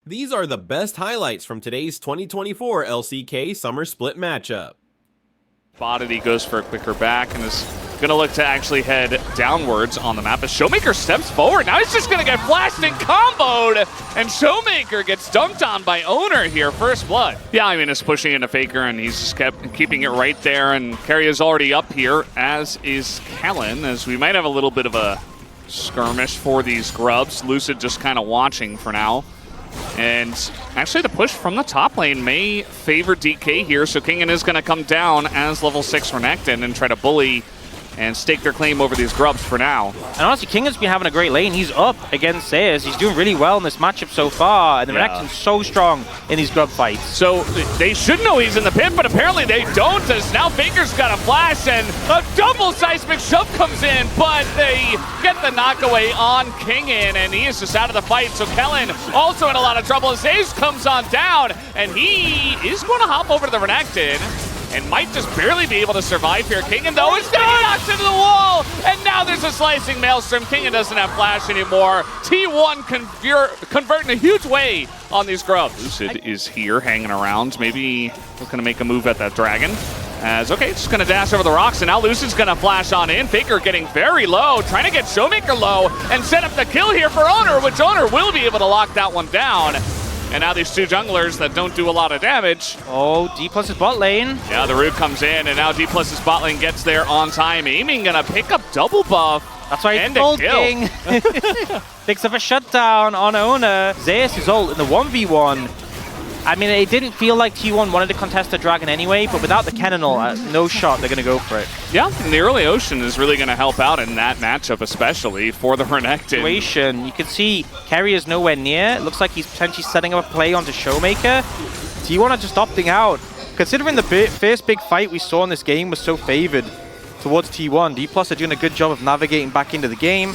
These are the best highlights from today's 2024 LCK Summer Split matchup. Spotted, he goes for a quicker back and is going to look to actually head downwards on the map. As Showmaker steps forward, now he's just going to get flashed and comboed, and Showmaker gets dunked on by Owner here, first blood. Yeah, I mean, it's pushing into Faker, and he's just kept keeping it right there, and Carry is already up here, as is Kellen, as we might have a little bit of a skirmish for these grubs. Lucid just kind of watching for now. And actually the push from the top lane may favor DK here, so Kingen is going to come down as level 6 Renekton and try to bully and stake their claim over these grubs for now. And honestly, Kingen's been having a great lane. He's up against Zeus. He's doing really well in this matchup so far, and the Renekton's so strong in these grub fights. So they should know he's in the pit, but apparently they don't, as now Faker's got a flash and a double seismic shove comes in, but they get the knockaway on Kingen, and he is just out of the fight. So Kellen also in a lot of trouble as Zeus comes on down, and he is going to hop over to the Renekton and might just barely be able to survive here. Kingen, though, is going to get knocked into the wall, and now there's a slicing maelstrom. Kingen doesn't have flash anymore. T1 converting a huge way on these grubs. Lucid is here hanging around, maybe looking to make a move at that dragon. As, okay, just going to dash over the rocks, and now Lucid's going to flash on in. Faker getting very low, trying to get Showmaker low and set up the kill here for Owner, which Owner will be able to lock that one down. And now these two junglers that don't do a lot of damage. Oh, Dplus is bot lane. Yeah, the root comes in, and now Dplus' bot lane gets there on time. Aiming gonna pick up double buff. That's why and he's ulting. Picks up a shutdown on Owner. Zeus' ult in the 1v1. I mean, it didn't feel like T1 wanted to contest the dragon anyway, but without the cannonal, no shot, they're going to go for it. Yeah, and the early Ocean is really going to help out in that matchup, especially for the Renekton. You can see Kerry is nowhere near. It looks like he's potentially setting up a play onto Showmaker. T1 are just opting out. Considering the first big fight we saw in this game was so favored towards T1, Dplus are doing a good job of navigating back into the game.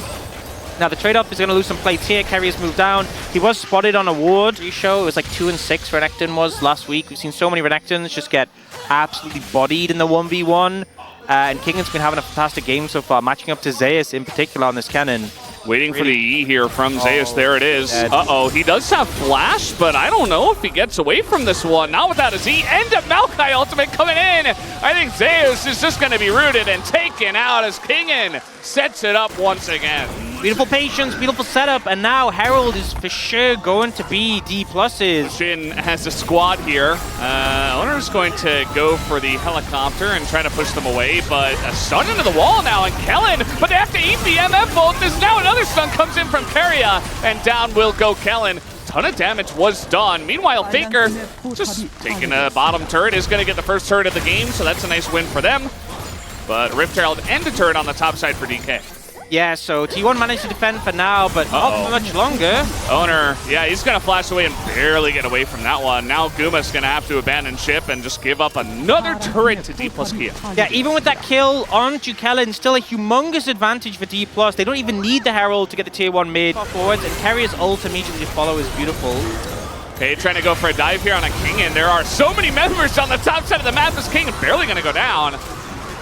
Now the trade-off is going to lose some plates here. Kerry has moved down. He was spotted on a ward show. It was like 2 and 6 Renekton was last week. We've seen so many Renektons just get absolutely bodied in the 1v1. And Kingen's been having a fantastic game so far, matching up to Zeus in particular on this cannon. Waiting for the E here from Zeus. There it is. Uh-oh, he does have flash, but I don't know if he gets away from this one. Not without his E and a Maokai ultimate coming in. I think Zeus is just going to be rooted and taken out as Kingen sets it up once again. Beautiful patience, beautiful setup, and now Herald is for sure going to be Dplus's. Shin has a squad here. Owner's going to go for the helicopter and try to push them away, but a stun into the wall now, and Kellen, but they have to eat the MF ult. There's now another stun comes in from Keria, and down will go Kellen. Ton of damage was done. Meanwhile, Faker just taking a bottom turret, is going to get the first turret of the game, so that's a nice win for them. But Rift Herald and a turret on the top side for DK. Yeah, so T1 managed to defend for now, but not for much longer. Owner, yeah, he's going to flash away and barely get away from that one. Now Guma's going to have to abandon ship and just give up another turret to Dplus Kia. Yeah, even with that kill onto Kellen, still a humongous advantage for Dplus. They don't even need the Herald to get the tier 1 mid forwards, and Carrier's ult immediately follow is beautiful. Okay, trying to go for a dive here on a Kingen. There are so many members on the top side of the map as Kingen barely going to go down.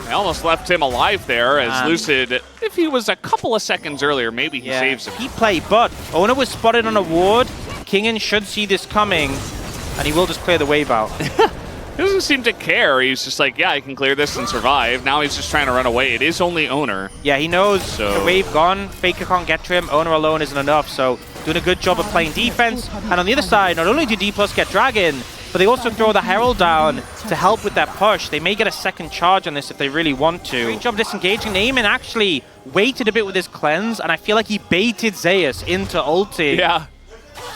I almost left him alive there as Lucid, if he was a couple of seconds earlier, maybe he saves him. He played, but Owner was spotted on a ward. Kingen should see this coming, and he will just clear the wave out. He doesn't seem to care. He's just like, yeah, I can clear this and survive. Now he's just trying to run away. It is only Owner. Yeah, he knows the wave gone. Faker can't get to him. Owner alone isn't enough, so doing a good job of playing defense. And on the other side, not only do Dplus get Dragon, but they also throw the Herald down to help with that push. They may get a second charge on this if they really want to. Great job disengaging. Neiman actually waited a bit with his cleanse, and I feel like he baited Zeus into ulti. Yeah.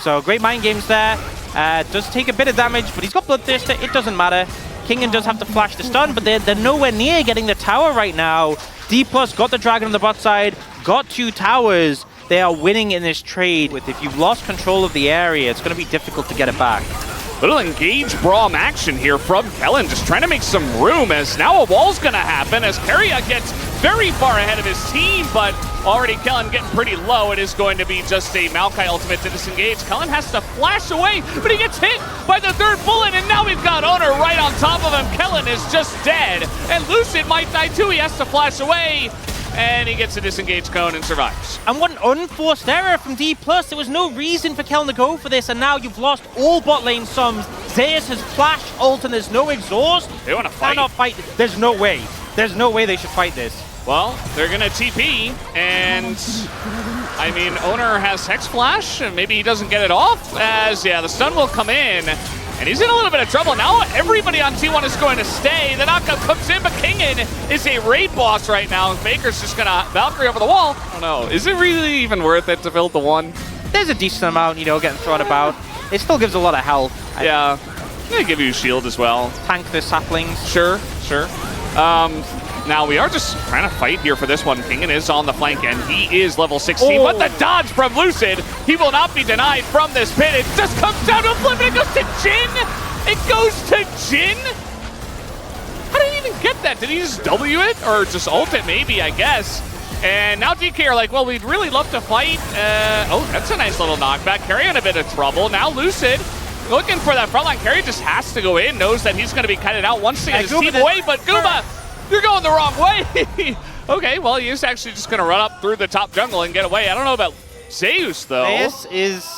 So great mind games there. Does take a bit of damage, but he's got Bloodthirster. It doesn't matter. Kingen does have to flash the stun, but they're nowhere near getting the tower right now. Dplus got the dragon on the bot side, got 2 towers. They are winning in this trade. If you've lost control of the area, it's going to be difficult to get it back. Little engage Braum action here from Kellen, just trying to make some room as now a wall's going to happen as Keria gets very far ahead of his team, but already Kellen getting pretty low. It is going to be just a Maokai ultimate to disengage. Kellen has to flash away, but he gets hit by the 3rd bullet, and now we've got Owner right on top of him. Kellen is just dead, and Lucid might die too. He has to flash away. And he gets a disengaged cone and survives. And unforced error from Dplus. There was no reason for Kellen to go for this, and now you've lost all bot lane sums. Zeus has flash ult and there's no exhaust. They want to fight. Cannot fight. There's no way. There's no way they should fight this. Well, they're going to TP, and I mean, Owner has Hex Flash, and maybe he doesn't get it off, as, yeah, the stun will come in, and he's in a little bit of trouble. Now everybody on T1 is going to stay. The knockout comes in, but Kingin is a raid boss right now, and Faker's just going to Valkyrie over the wall. I don't know. Is it really even worth it to build the one? There's a decent amount, you know, getting thrown about. It still gives a lot of health. Yeah. They give you a shield as well. Tank the saplings. Sure, sure. Now we are just trying to fight here for this one. Kingin is on the flank, and he is level 16. But the dodge from Lucid, he will not be denied from this pit. It just comes down to a flip, and it goes to Jin. It goes to Jin. How did he even get that? Did he just W it, or just ult it? Maybe, I guess. And now DK are like, well, we'd really love to fight. Oh, that's a nice little knockback. Carry in a bit of trouble. Now Lucid looking for that frontline. Carry just has to go in, knows that he's going to be kited out once to get his team away, but Guma, you're going the wrong way. Okay, well, he is actually just going to run up through the top jungle and get away. I don't know about Zeus, though. Zeus is...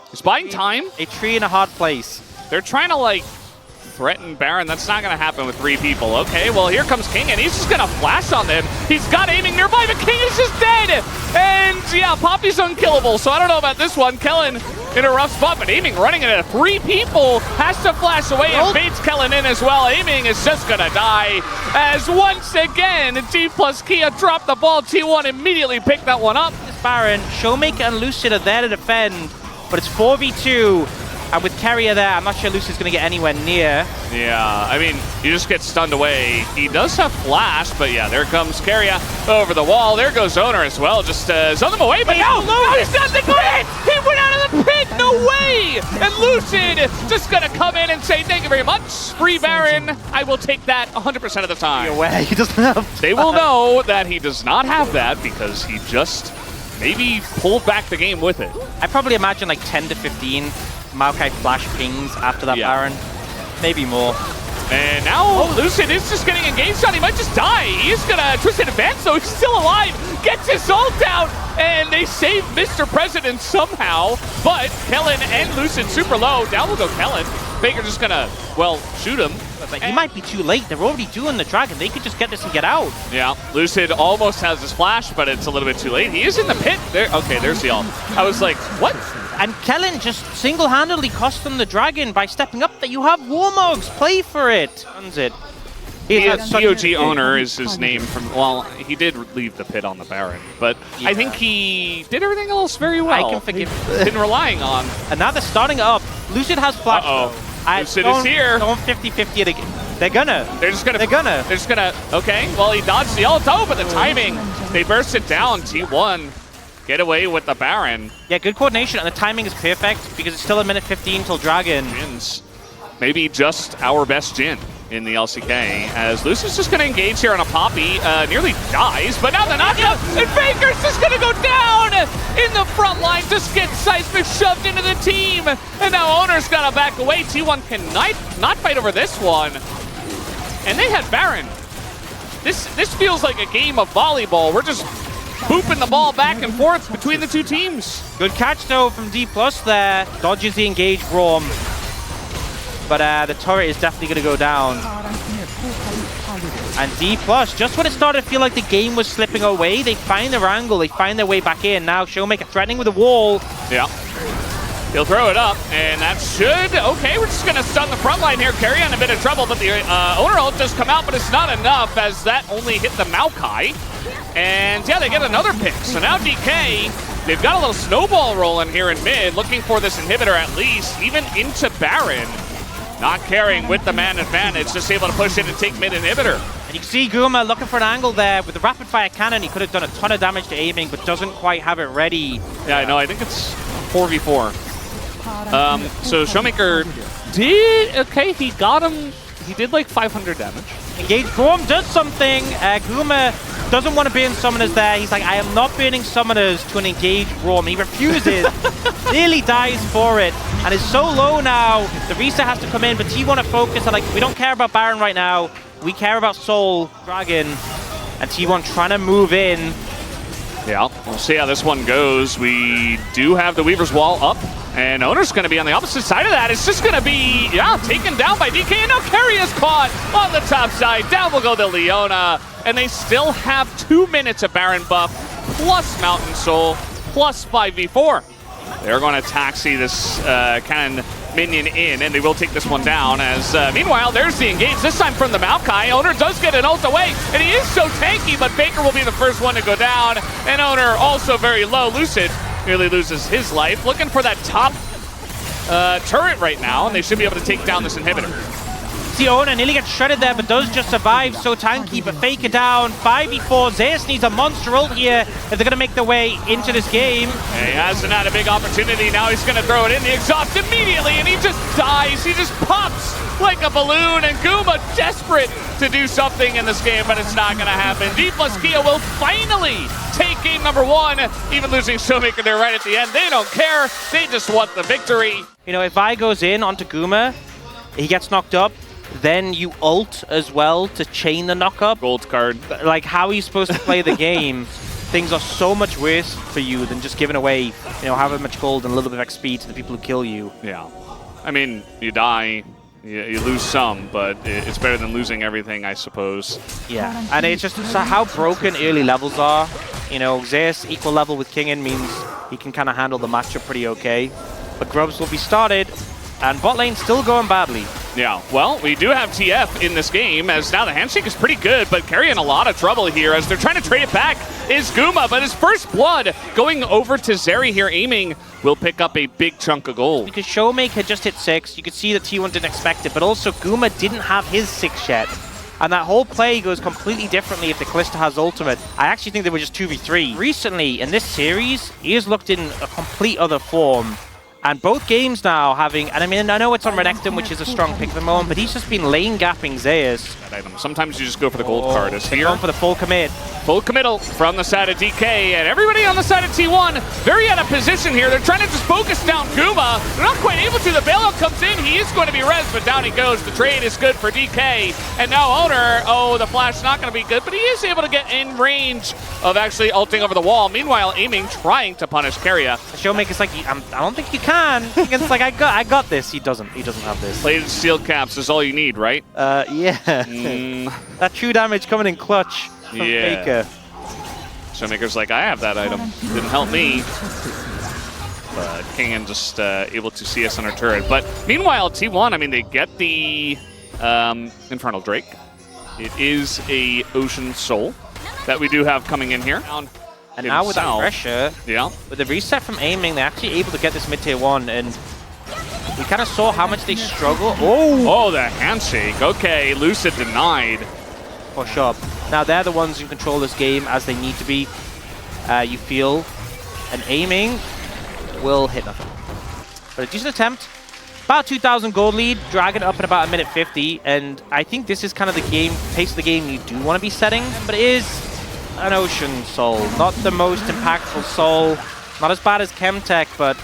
He's buying time. A tree in a hard place. They're trying to, like, threaten Baron. That's not going to happen with 3 people. Okay, well, here comes King, and he's just going to flash on them. He's got aiming nearby, but King is just dead. And, yeah, Poppy's unkillable, so I don't know about this one. Kellen in a rough spot, but aiming running into 3 people, has to flash away and baits Kellen in as well. Aiming is just gonna die, as once again, Dplus Kia dropped the ball. T1 immediately picked that one up. This Baron, Showmaker and Lucid are there to defend, but it's 4v2. And with Carrier there, I'm not sure Lucid's going to get anywhere near. Yeah, I mean, you just get stunned away. He does have flash, but yeah, there comes Carrier over the wall. There goes Owner as well, just zone them away, but no, he's not the pit! He went out of the pit, no way! And Lucid just going to come in and say, thank you very much, free Baron. I will take that 100% of the time. Away. He doesn't have They will know that he does not have that because he just maybe pulled back the game with it. I probably imagine like 10 to 15 Maokai flash pings after that Baron. Maybe more. And now Lucid is just getting engaged on. He might just die. He's gonna twist it advance, so he's still alive. Gets his ult out, and they save Mr. President somehow. But Kellen and Lucid super low. Down will go Kellen. Faker just gonna, well, shoot him. Like, he might be too late. They're already doing the dragon. They could just get this and get out. Yeah, Lucid almost has his flash, but it's a little bit too late. He is in the pit. There. Okay, there's the ult. I was like, what? And Kellen just single-handedly cost them the dragon by stepping up. That you have Warmogs. Play for it. Runs it. GOG Owner is his name from, well, he did leave the pit on the Baron, but I think he did everything else very well. I can forgive been relying on. And now they're starting up. Lucid has flash. Lucid is here. Going 50-50 again. They're gonna. They're just gonna. Okay, well, he dodged the ult. Oh, but the timing. They burst it down. T1 get away with the Baron. Yeah, good coordination, and the timing is perfect because it's still 1 minute 15 till Dragon. Jin's maybe just our best Jin in the LCK, as Lucid's just going to engage here on a Poppy, nearly dies, but now the knockout, and Faker's just going to go down in the front line, just get Seismic shoved into the team, and now Owner's got to back away. T1 can not fight over this one, and they had Baron. This feels like a game of volleyball. We're just booping the ball back and forth between the 2 teams. Good catch, though, from Dplus there. Dodges the engaged Braum. But the turret is definitely going to go down. And Dplus, just when it started to feel like the game was slipping away, they find their angle, they find their way back in. Now Showmaker threatening with a wall. Yeah. He'll throw it up, and that should... Okay, we're just going to stun the front line here. Carry on a bit of trouble, but the Owner ult does come out, but it's not enough, as that only hit the Maokai. And yeah, they get another pick. So now DK, they've got a little snowball rolling here in mid, looking for this inhibitor at least, even into Baron. Not carrying with the man advantage, just able to push in and take mid inhibitor. And you can see Guma looking for an angle there. With the rapid fire cannon, he could have done a ton of damage to aiming, but doesn't quite have it ready. Yeah, I know, I think it's 4v4. So Showmaker did, okay, he got him, he did like 500 damage. Engage Braum does something. Guma doesn't want to burn summoners there. He's like, I am not burning summoners to an engaged Braum. He refuses, nearly dies for it, and is so low now. The reset has to come in, but T1 to focus on, like, we don't care about Baron right now. We care about Soul, Dragon, and T1 trying to move in. Yeah, we'll see how this one goes. We do have the Weaver's Wall up, and Owner's going to be on the opposite side of that. It's just going to be, taken down by DK, and now Carry is caught on the top side. Down will go the Leona, and they still have 2 minutes of Baron buff, plus Mountain Soul, plus 5v4. They're going to taxi this cannon minion in, and they will take this one down as, meanwhile, there's the engage, this time from the Maokai. Owner does get an ult away, and he is so tanky, but Faker will be the first one to go down, and Owner also very low. Lucid nearly loses his life, looking for that top turret right now, and they should be able to take down this inhibitor. See, Owner nearly gets shredded there, but does just survive. So tanky, but Faker down. 5v4. Zeus needs a monster ult here if they're going to make their way into this game. He hasn't had a big opportunity. Now he's going to throw it in the exhaust immediately, and he just dies. He just pops like a balloon, and Guma desperate to do something in this game, but it's not going to happen. Dplus Kia will finally take game number 1, even losing Showmaker there right at the end. They don't care. They just want the victory. You know, if Vi goes in onto Guma, he gets knocked up, then you ult as well to chain the knock-up. Gold card. Like, how are you supposed to play the game? Things are so much worse for you than just giving away, however much gold and a little bit of XP to the people who kill you. Yeah. I mean, you die, you lose some, but it's better than losing everything, I suppose. Yeah, and it's just how broken early levels are. Zeus equal level with Kingin means he can kind of handle the matchup pretty okay. But Grubs will be started, and bot lane still going badly. Yeah, well, we do have TF in this game, as now the handshake is pretty good, but Carry in a lot of trouble here as they're trying to trade it back is Guma, but his first blood going over to Zeri here, aiming, will pick up a big chunk of gold. Because Showmaker had just hit 6, you could see that T1 didn't expect it, but also Guma didn't have his 6 yet. And that whole play goes completely differently if the Kalista has ultimate. I actually think they were just 2v3. Recently, in this series, he has looked in a complete other form. And both games now having, and I mean, I know it's on Renekton, which is a strong pick at the moment, but he's just been lane gapping Zeus. Sometimes you just go for the gold card. As here, going for the full commit. Full committal from the side of DK, and everybody on the side of T1 very out of position here. They're trying to just focus down Guma. They're not quite able to. The bailout comes in. He is going to be res, but down he goes. The trade is good for DK. And now Owner, the flash not going to be good, but he is able to get in range of actually ulting over the wall. Meanwhile, aiming, trying to punish Carrier. Showmaker's like, I don't think you can. It's like, I got this. He doesn't have this. Plated steel caps is all you need, right? Yeah. That true damage coming in clutch from Faker. Showmaker's like, I have that item. Didn't help me. But Kingin just able to see us on our turret. But meanwhile, T1, I mean, they get the Infernal Drake. It is a Ocean Soul that we do have coming in here. And now with that pressure, with the reset from aiming, they're actually able to get this mid-tier 1, and we kind of saw how much they struggle. Oh, the handshake. Okay, Lucid denied. Push up. Now they're the ones who control this game as they need to be. You feel, and aiming will hit nothing. But a decent attempt. About 2,000 gold lead, Dragon up in about 1:50, and I think this is kind of the pace of the game you do want to be setting, but it is an Ocean Soul. Not the most impactful Soul, not as bad as Chemtech, but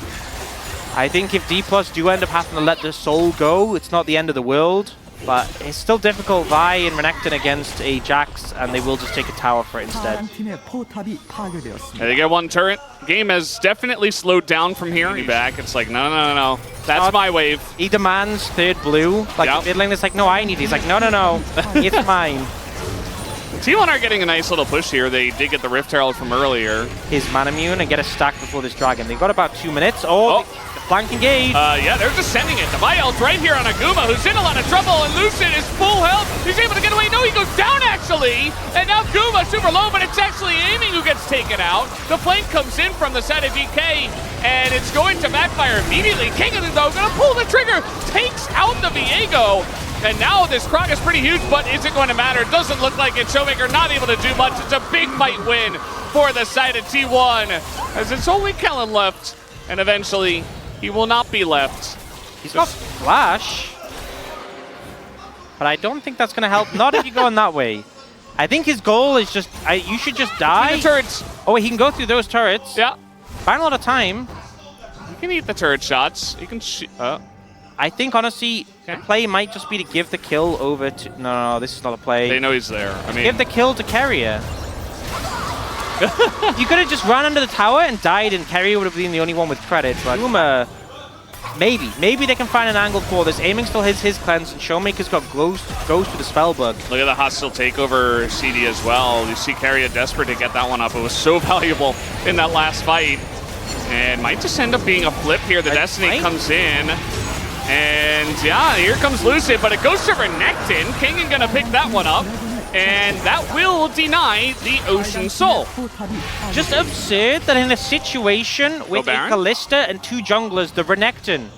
I think if Dplus do end up having to let the Soul go, it's not the end of the world. But it's still difficult. Vi and Renekton against a Jax, and they will just take a tower for it instead. They get one turret. Game has definitely slowed down from here. Back, it's like, no. That's my wave. He demands third blue. Like, mid lane is like, no, I need it. He's like, no. It's mine. T1 are getting a nice little push here. They did get the Rift Herald from earlier. His Manamune and get a stack before this Dragon. They've got about 2 minutes. The flank engage. Yeah, they're just sending it. The Vi ult right here on Aguma, who's in a lot of trouble, and Lucid is full health. He's able to get away. No, he goes down, actually. And now Guma super low, but it's actually aiming who gets taken out. The flank comes in from the side of DK, and it's going to backfire immediately. Kingin, though, gonna pull the trigger, takes out the Viego. And now this Krog is pretty huge, but is it going to matter? Doesn't look like it. Showmaker not able to do much. It's a big fight win for the side of T1, as it's only Kellen left, and eventually he will not be left. He's got Flash, but I don't think that's going to help. Not if you're going that way. I think his goal is just, you should just die. The turrets. Oh, he can go through those turrets. Yeah. Find a lot of time. You can eat the turret shots. You can shoot. I think, honestly, the play might just be to give the kill over to... No, this is not a play. They know he's there. I mean, give the kill to Carrier. You could have just run under the tower and died, and Kerry would have been the only one with credit. But Uma, maybe they can find an angle for this. Aiming still hits his cleanse, and Showmaker's got Ghost with the Spellbook. Look at the hostile takeover CD as well. You see Carrier desperate to get that one up. It was so valuable in that last fight. And might just end up being a flip here. The Destiny comes in. And yeah, here comes Lucid, but it goes to Renekton. Kingen gonna pick that one up. And that will deny the Ocean Soul. Just absurd that in a situation with a Kalista and 2 junglers, the Renekton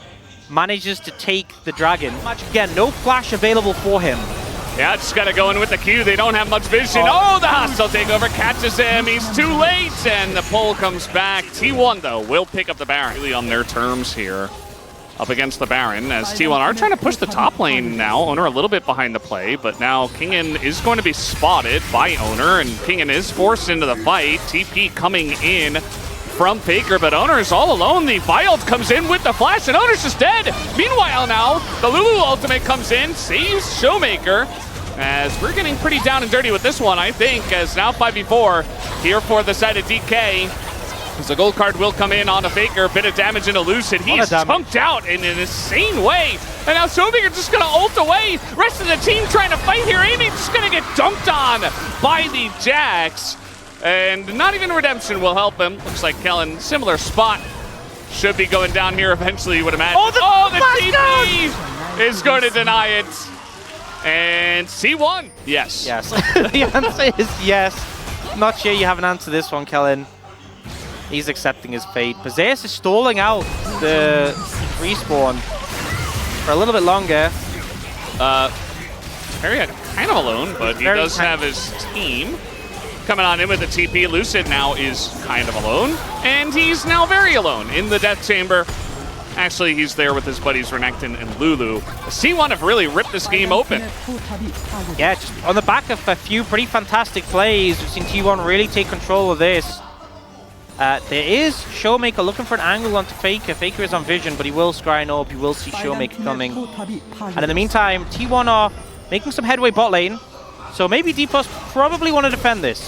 manages to take the dragon. Again, no flash available for him. Yeah, just gotta go in with the Q. They don't have much vision. Oh, the hostile takeover catches him. He's too late, and the pull comes back. T1, though, will pick up the Baron. Really on their terms here. Up against the Baron, as T1 are trying to push the top lane now. Owner a little bit behind the play, but now Kingen is going to be spotted by Owner, and Kingen is forced into the fight. TP coming in from Faker, but Owner is all alone. The Wild comes in with the flash, and Owner's just dead. Meanwhile now, the Lulu ultimate comes in, saves Showmaker, as we're getting pretty down and dirty with this one, I think, as now 5v4 here for the side of DK. As the gold card will come in on a Faker, bit of damage into Lucid. He's chunked out in an insane way. And now Showmaker just gonna ult away. Rest of the team trying to fight here. Amy just gonna get dunked on by the Jax. And not even Redemption will help him. Looks like Kellen, similar spot. Should be going down here eventually, you would imagine. Oh, the TP is going to deny it. And C1, yes. Yes. The answer is yes. Not sure you have an answer to this one, Kellen. He's accepting his fate. Possess is stalling out the respawn for a little bit longer. Harry kind of alone, but he does have his team coming on in with the TP. Lucid now is kind of alone, and he's now very alone in the Death Chamber. Actually, he's there with his buddies Renekton and Lulu. The C1 have really ripped this game open. Yeah, just on the back of a few pretty fantastic plays, we've seen T1 really take control of this. There is Showmaker looking for an angle onto Faker. Faker is on vision, but he will scry up. He will see Showmaker coming. And in the meantime, T1 are making some headway bot lane. So maybe Dplus probably want to defend this.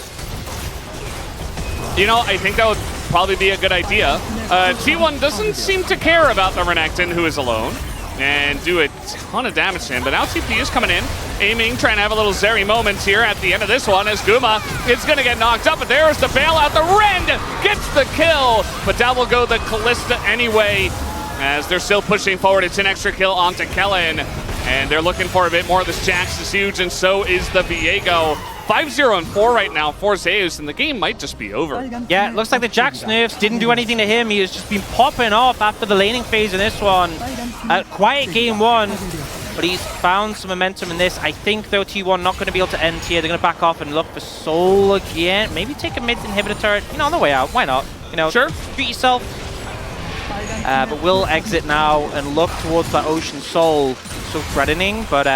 You know, I think that would probably be a good idea. T1 doesn't seem to care about the Renekton, who is alone, and do a ton of damage to him. But now TP is coming in, aiming, trying to have a little Zeri moment here at the end of this one, as Guma is going to get knocked up, but there's the bailout. The Rend gets the kill, but down will go the Kalista anyway, as they're still pushing forward. It's an extra kill onto Kellen, and they're looking for a bit more. This Jax is huge, and so is the Viego. 5-0-4 right now for Zeus, and the game might just be over. Yeah, it looks like the Jax nerfs didn't do anything to him. He has just been popping off after the laning phase in this one. Quiet game one, but he's found some momentum in this. I think, though, T1 not going to be able to end here. They're going to back off and look for Soul again. Maybe take a mid inhibitor turret, you know, on the way out. Why not? You know, sure. Treat yourself. But we'll exit now and look towards that Ocean Soul. So threatening, but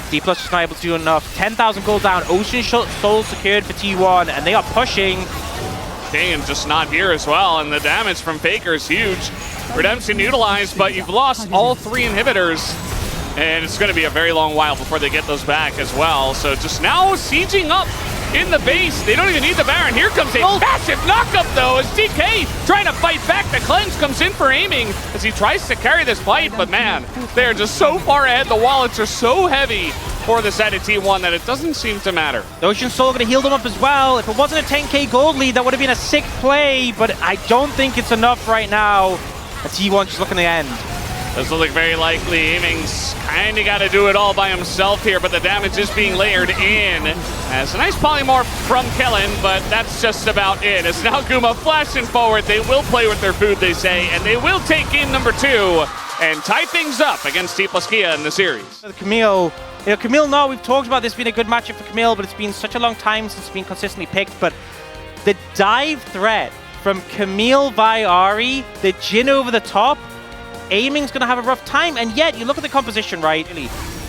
Dplus is not able to do enough. 10,000 gold down. Ocean Soul secured for T1, and they are pushing. King just not here as well, and the damage from Faker is huge. Redemption utilized, but you've lost all 3 inhibitors, and it's going to be a very long while before they get those back as well. So just now sieging up in the base. They don't even need the Baron. Here comes a massive knockup, though, as DK trying to fight back. The cleanse comes in for aiming as he tries to carry this fight, but man, they're just so far ahead. The wallets are so heavy for the side of T1 that it doesn't seem to matter. The Ocean Soul going to heal them up as well. If it wasn't a 10k gold lead, that would have been a sick play, but I don't think it's enough right now. And T1 just looking to end. Doesn't look very likely. Aiming's kind of got to do it all by himself here, but the damage is being layered in. As a nice polymorph from Kellen, but that's just about it. As now Guma flashing forward. They will play with their food, they say, and they will take in number 2 and tie things up against Dplus Kia in the series. Camille, you know, Camille, no, we've talked about this being a good matchup for Camille, but it's been such a long time since it's been consistently picked. But the dive threat from Camille via Ari, the Jhin over the top, aiming's going to have a rough time, and yet you look at the composition, right?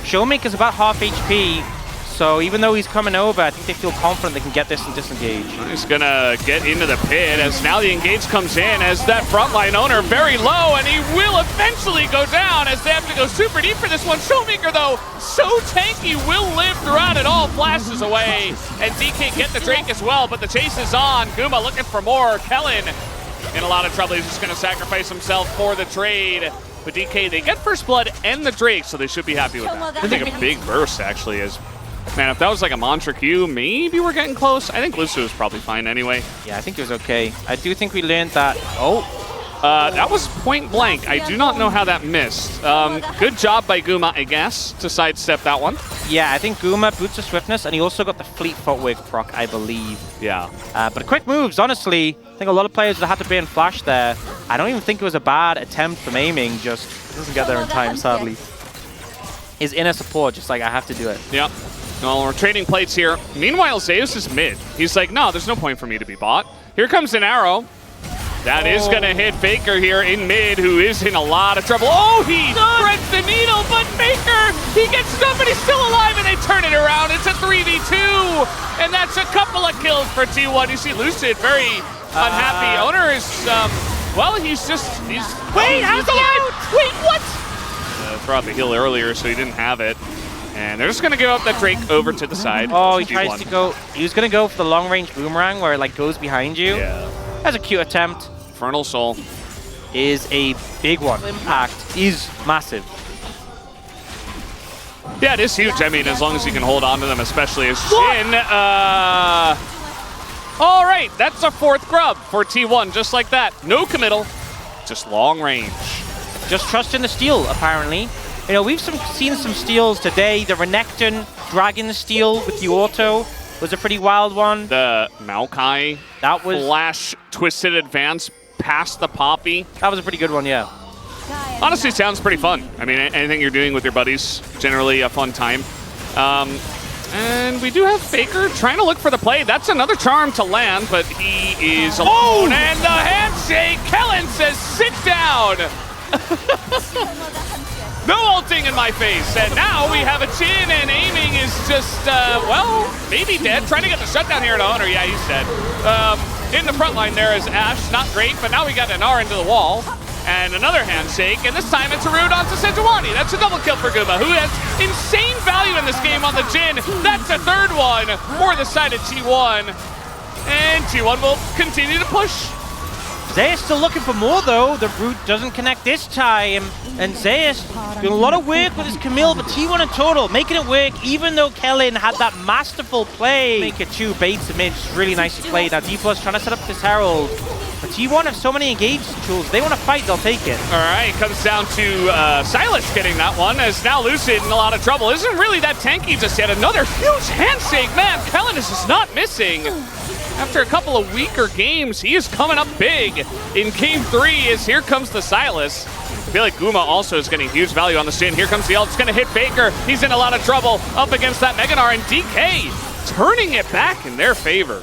Showmaker's about half HP, so even though he's coming over, I think they feel confident they can get this and disengage. He's going to get into the pit as now the engage comes in as that frontline owner very low, and he will eventually go down as they have to go super deep for this one. Showmaker, though, so tanky, will live throughout it all. Flashes away, and DK get the Drake as well, but the chase is on. Guma looking for more. Kellen in a lot of trouble. He's just going to sacrifice himself for the trade. But DK, they get first blood and the Drake, so they should be happy with that. I think a big burst, actually, is... Man, if that was like a mantra Q, maybe we're getting close. I think Lucio was probably fine anyway. Yeah, I think it was okay. I do think we learned that... Oh! That was point blank. I do not know how that missed. Good job by Guma, I guess, to sidestep that one. Yeah, I think Guma boots of swiftness, and he also got the fleet footwork proc, I believe. Yeah. But quick moves, honestly. I think a lot of players would have had to ban flash there. I don't even think it was a bad attempt from aiming, just doesn't get there in time, sadly. His inner support, just like, I have to do it. Yep. Well, we're trading plates here. Meanwhile, Zeus is mid. He's like, no, there's no point for me to be bot. Here comes an arrow. That is going to hit Faker here in mid, who is in a lot of trouble. Oh, he threads the needle, but Faker, he gets stuck, but he's still alive, and they turn it around. It's a 3v2, and that's a couple of kills for T1. You see Lucid very unhappy. Owner is, well, he's... Wait, how's he out? Wait, what? Throw out the heal earlier, so he didn't have it. And they're just going to give up that Drake over to the side. Oh, he tries to go... He was going to go for the long-range boomerang where it like goes behind you. Yeah. That's a cute attempt. Infernal Soul is a big one. Impact is massive. Yeah, it is huge. I mean, as long as you can hold on to them, especially as Shin. All right, that's a fourth grub for T1, just like that. No committal, just long range. Just trust in the steal, apparently. You know, we've seen some steals today. The Renekton Dragon steal with the auto was a pretty wild one. The Maokai that was flash twisted advance past the Poppy. That was a pretty good one, yeah. Honestly, sounds pretty fun. I mean, anything you're doing with your buddies, generally a fun time. And we do have Faker trying to look for the play. That's another charm to land, but he is alone. Oh! And the handshake, Kellen says, sit down. No ulting in my face, and now we have a Chin, and aiming is just, well, maybe dead. Trying to get the shutdown here at Owner. Yeah, he's dead. In the front line there is Ash, not great, but now we got an R into the wall. And another handshake, and this time it's a root onto Sejuani. That's a double kill for Guma, who has insane value in this game on the Jhin. That's a third one for the side of T1. And T1 will continue to push. Zeus still looking for more, though. The root doesn't connect this time. And Zeus doing a lot of work with his Camille, but T1 in total, making it work, even though Kellen had that masterful play. Make it 2 baits him in, just really nicely played. Now Dplus trying to set up this Herald. But T1 have so many engaged tools. If they want to fight, they'll take it. All right, comes down to Silas getting that one, as now Lucid in a lot of trouble. Isn't really that tanky just yet. Another huge handshake. Man, Kellen is just not missing. After a couple of weaker games, he is coming up big in Game 3 as here comes the Silas. I feel like Guma also is getting huge value on the Shin. Here comes the ult. It's going to hit Faker. He's in a lot of trouble up against that Meganar, and DK turning it back in their favor.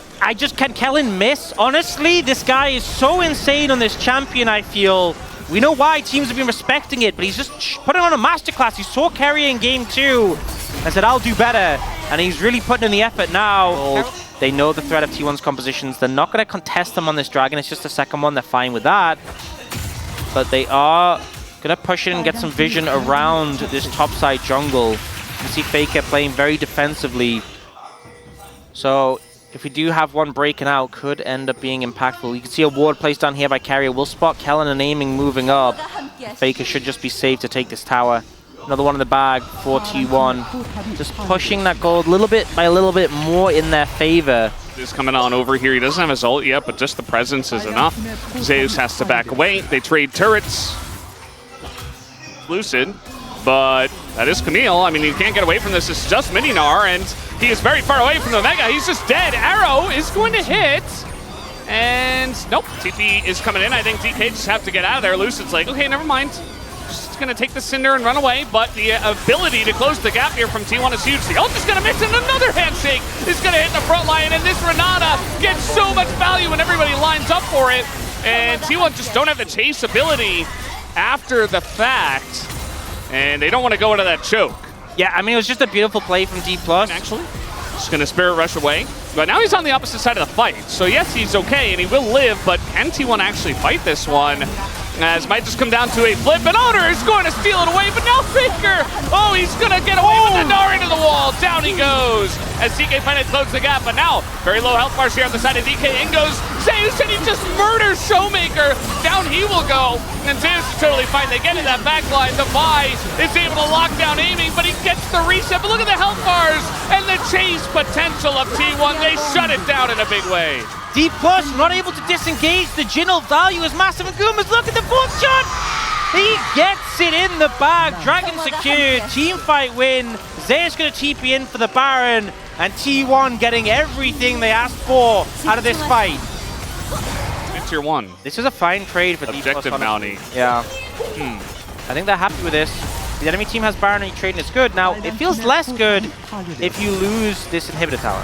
Can Kellen miss? Honestly, this guy is so insane on this champion, I feel. We know why teams have been respecting it, but he's just putting on a masterclass. He saw carry in Game 2 and said, I'll do better. And he's really putting in the effort now. They know the threat of T1's compositions. They're not going to contest them on this Dragon. It's just the second one. They're fine with that. But they are going to push in and get some vision around this topside jungle. You see Faker playing very defensively. So if we do have one breaking out, could end up being impactful. You can see a ward placed down here by Carrier. We'll spot Kellen and aiming moving up. Faker should just be safe to take this tower. Another one in the bag for T1. Just pushing that gold a little bit by a little bit more in their favor. He's coming on over here. He doesn't have his ult yet, but just the presence is enough. Zeus has to back away. They trade turrets. Lucid, but that is Camille. I mean, you can't get away from this. It's just Mininar, and he is very far away from the Mega. He's just dead. Arrow is going to hit. And nope, TP is coming in. I think DK just have to get out of there. Lucid's like, okay, never mind. Just going to take the Cinder and run away, but the ability to close the gap here from T1 is huge. The ult is going to miss, and another handshake is going to hit the front line, and this Renata gets so much value when everybody lines up for it. And T1 just don't have the chase ability after the fact, and they don't want to go into that choke. Yeah, I mean, it was just a beautiful play from Dplus. Actually, just going to Spirit Rush away. But now he's on the opposite side of the fight. So yes, he's okay, and he will live, but can T1 actually fight this one? As might just come down to a flip, and Owner is going to steal it away, but now Faker! Oh, he's going to get away with the Dar into the wall. Down he goes as DK finally closes the gap, but now very low health bars here on the side of DK. In goes Zeus, and he just murders Showmaker. Down he will go, and Zeus is totally fine. They get in that back line. The Vi is able to lock down aiming, but he gets the reset. But look at the health bars and the chase potential of T1. They shut it down in a big way. Dplus not able to disengage. The Jin'll value is massive. And Guma's look at the fourth shot. He gets it in the bag. Dragon secured. Team fight win. Zeus going to TP in for the Baron. And T1 getting everything they asked for out of this fight. It's Tier 1. This is a fine trade for Objective Dplus. bounty. Yeah. I think they're happy with this. The enemy team has Baron and trading is good. Now, it feels less good if you lose this inhibitor tower,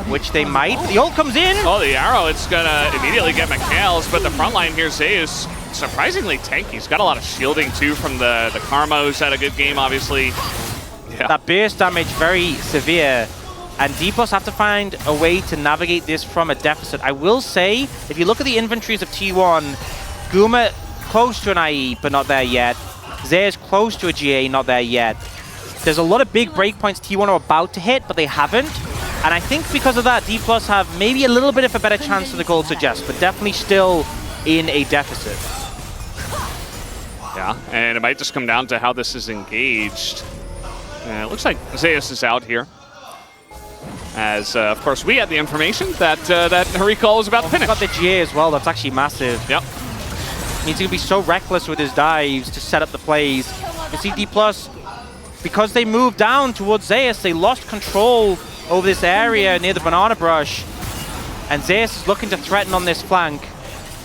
which they might. The ult comes in. Oh, the arrow, it's gonna immediately get McHale's, but the front line here, Zeus, surprisingly tanky. He's got a lot of shielding too from the Karma, who's had a good game, obviously. Yeah. That burst damage, very severe. And Dplus have to find a way to navigate this from a deficit. I will say, if you look at the inventories of T1, Guma close to an IE, but not there yet. Zeus close to a GA, not there yet. There's a lot of big breakpoints T1 are about to hit, but they haven't. And I think because of that, Dplus have maybe a little bit of a better chance than the goal suggests, but definitely still in a deficit. Yeah, and it might just come down to how this is engaged. It looks like Zeus is out here. As, of course, we had the information that that recall was about to finish. Got the GA as well, that's actually massive. Yep. He's going to be so reckless with his dives to set up the plays. You see Dplus, because they moved down towards Zeus, they lost control over this area near the banana brush. And Zeus is looking to threaten on this flank.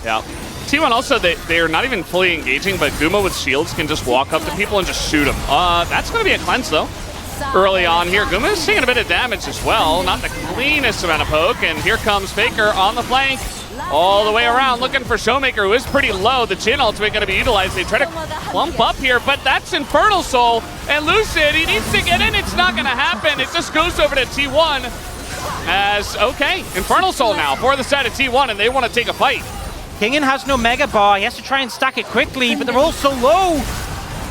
Yeah. T1 also, they're not even fully engaging, but Guma with shields can just walk up to people and just shoot them. That's going to be a cleanse, though. Early on here, Guma is taking a bit of damage as well. Not the cleanest amount of poke, and here comes Faker on the flank. All the way around, looking for Showmaker, who is pretty low. The Jhin ultimate going to be utilized. They try to clump up here, but that's Infernal Soul. And Lucid, he needs to get in. It's not going to happen. It just goes over to T1. As, okay, Infernal Soul now for the side of T1, and they want to take a fight. Kingin has no Mega Bar. He has to try and stack it quickly, but they're all so low.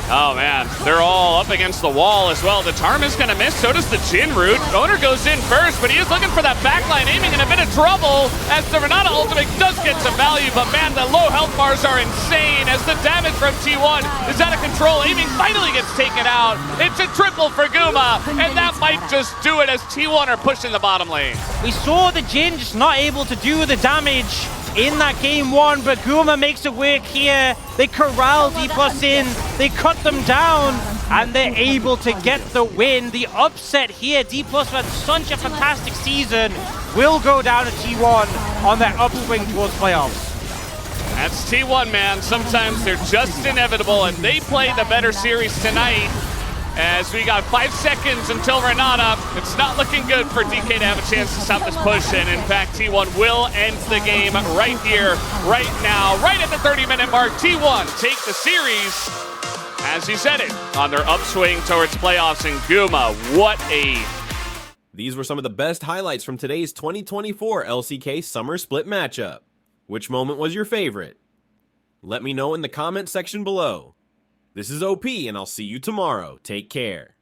Oh, man. They're all up against the wall as well. The Tarm is going to miss. So does the Jhin root. Owner goes in first, but he is looking for that backline, aiming in a bit of trouble as the Renata ultimate does get some value. But, man, the low health bars are insane as the damage from T1 is out of control. Aiming finally gets taken out. It's a triple for Guma, and that might just do it as T1 are pushing the bottom lane. We saw the Jhin just not able to do the damage in that game one, but Guma makes it work here. They corral Dplus in, they cut them down, and they're able to get the win. The upset here, Dplus had such a fantastic season, will go down to T1 on their upswing towards playoffs. That's T1, man. Sometimes they're just inevitable, and they play the better series tonight. As we got 5 seconds until Renata, it's not looking good for DK to have a chance to stop this push, and in fact, T1 will end the game right here, right now, right at the 30-minute mark. T1 take the series, as you said it, on their upswing towards playoffs, and Guma, what a... These were some of the best highlights from today's 2024 LCK Summer Split matchup. Which moment was your favorite? Let me know in the comment section below. This is OP, and I'll see you tomorrow. Take care.